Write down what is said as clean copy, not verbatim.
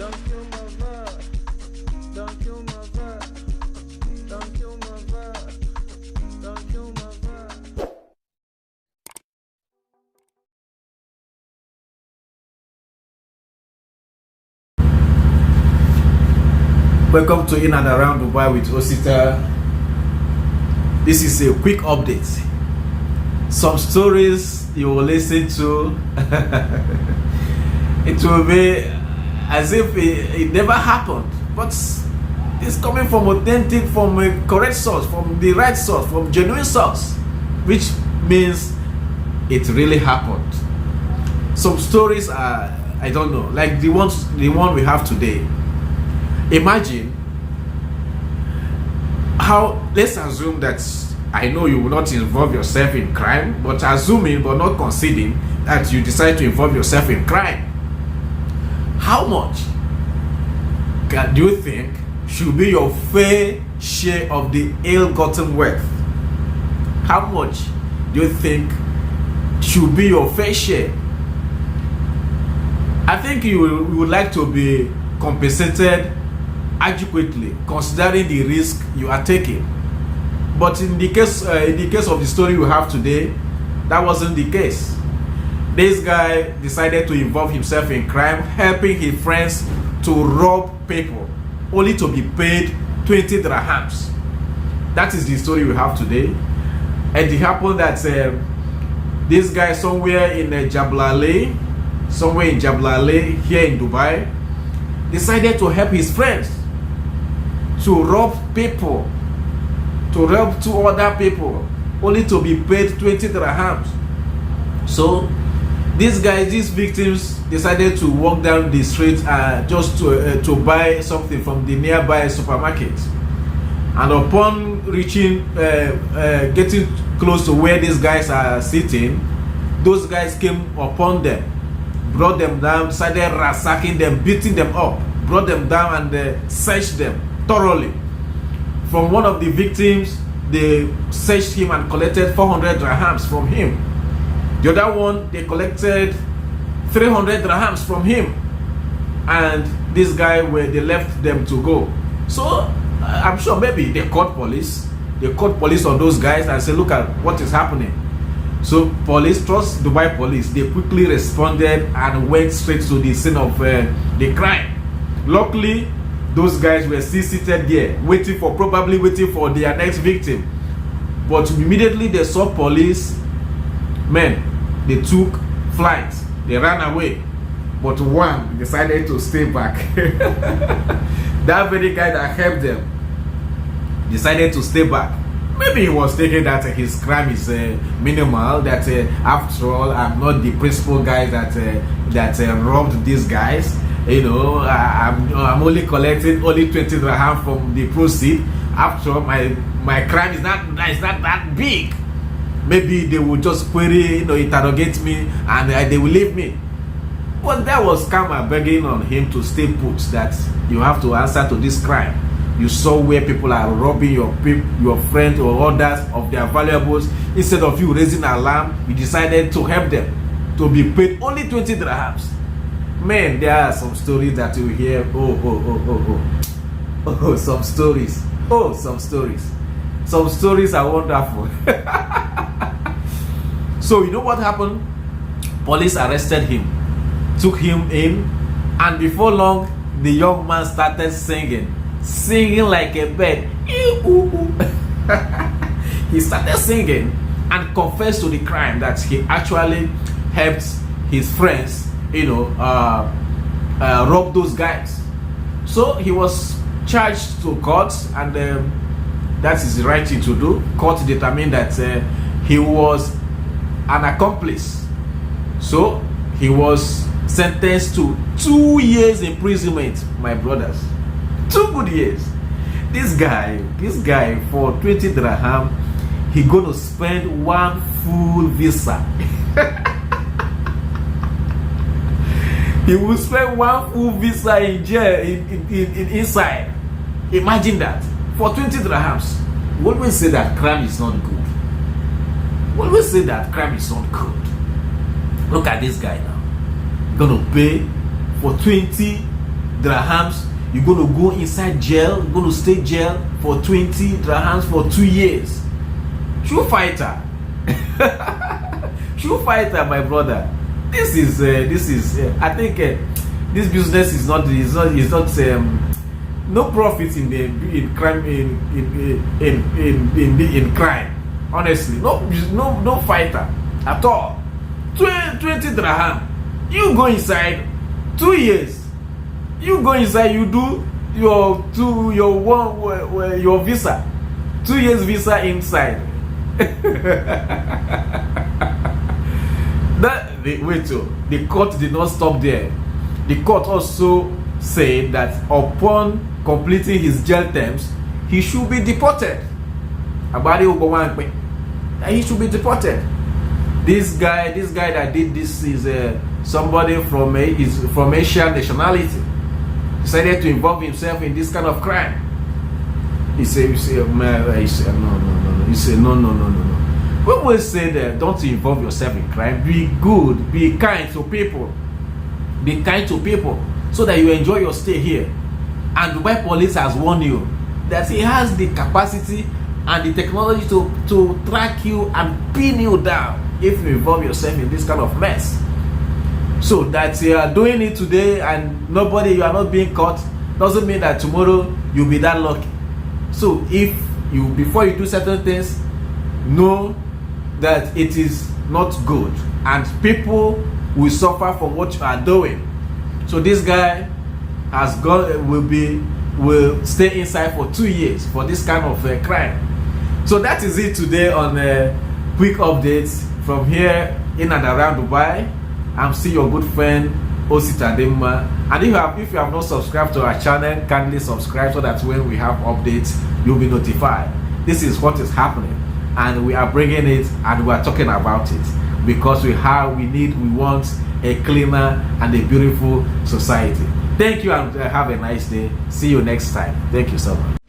Don't kill my vibe. Don't kill my vibe. Don't kill my vibe. Don't kill my vibe. Welcome to In and Around Dubai with Osita. This is a quick update. Some stories you will listen to, it will be as if it never happened, but it's coming from authentic, from a correct source, from the right source, from genuine source, which means it really happened. Some stories are, I don't know, like the one we have today. Imagine how, let's assume that, I know you will not involve yourself in crime, but assuming but not conceding that you decide to involve yourself in crime, how much do you think should be your fair share of the ill-gotten wealth? How much do you think should be your fair share? I think you would like to be compensated adequately, considering the risk you are taking. But in the case of the story we have today, that wasn't the case. This guy decided to involve himself in crime, helping his friends to rob people, only to be paid 20 dirhams. That is the story we have today. And it happened that this guy somewhere in Jablaleh here in Dubai, decided to help his friends to rob people, to rob two other people, only to be paid 20 dirhams. So these victims decided to walk down the street just to buy something from the nearby supermarket. And upon reaching, getting close to where these guys are sitting, those guys came upon them, brought them down, started ransacking them, beating them up, brought them down and searched them thoroughly. From one of the victims, they searched him and collected 400 dirhams from him. The other one, they collected 300 dirhams from him. And this guy, they left them to go. So I'm sure maybe they called police. They called police on those guys and said, look at what is happening. So police, trust Dubai police, they quickly responded and went straight to the scene of the crime. Luckily, those guys were still seated there, probably waiting for their next victim. But immediately they saw police, men, they took flight, they ran away. But one decided to stay back. That very guy that helped them decided to stay back. Maybe he was thinking that his crime is minimal, that after all, I'm not the principal guy that robbed these guys. You know, I'm only collecting only 20 dirham from the proceeds. After all, my crime is not that big. Maybe they will just query, interrogate me, and they will leave me. But that was karma begging on him to stay put, that you have to answer to this crime. You saw where people are robbing your friend or others of their valuables. Instead of you raising alarm, you decided to help them to be paid only 20 dirhams. Man, there are some stories that you hear. Some stories. Some stories are wonderful. So you know what happened? Police arrested him, took him in, and before long, the young man started singing like a bird. He started singing and confessed to the crime, that he actually helped his friends, rob those guys. So he was charged to court, and that is the right thing to do. Court determined that he was an accomplice. So he was sentenced to 2 years imprisonment, my brothers. 2 good years. This guy for 20 dirham, he gonna spend 1 full visa. He will spend 1 full visa in jail, inside. Imagine that. For 20 dirhams. We always say that crime is not good. Look at this guy now. Gonna pay for 20 dirhams, you're going to go inside jail, you're going to stay jail for 20 dirhams for 2 years. True fighter. True fighter, my brother. This is I think this business is not no profit in crime in crime. Honestly, no fighter at all. 20 dirham. You go inside 2 years. You go inside, you do your visa. 2 years visa inside. The court did not stop there. The court also said that upon completing his jail terms, he should be deported. He should be deported. This guy that did this is somebody from Asian nationality. Decided to involve himself in this kind of crime. He said no. He said no. When we say that don't involve yourself in crime, be good, be kind to people. Be kind to people so that you enjoy your stay here. And Dubai police has warned you that he has the capacity and the technology to track you and pin you down if you involve yourself in this kind of mess. So that you are doing it today and you are not being caught, doesn't mean that tomorrow you'll be that lucky. So before you do certain things, know that it is not good and people will suffer from what you are doing. So this guy will stay inside for 2 years for this kind of crime. So that is it today on quick updates from here in and around Dubai. I'm still your good friend Osita Demma, and if you have not subscribed to our channel, kindly subscribe so that when we have updates you'll be notified. This is what is happening and we are bringing it and we are talking about it because we want a cleaner and a beautiful society. Thank you and have a nice day. See you next time. Thank you so much.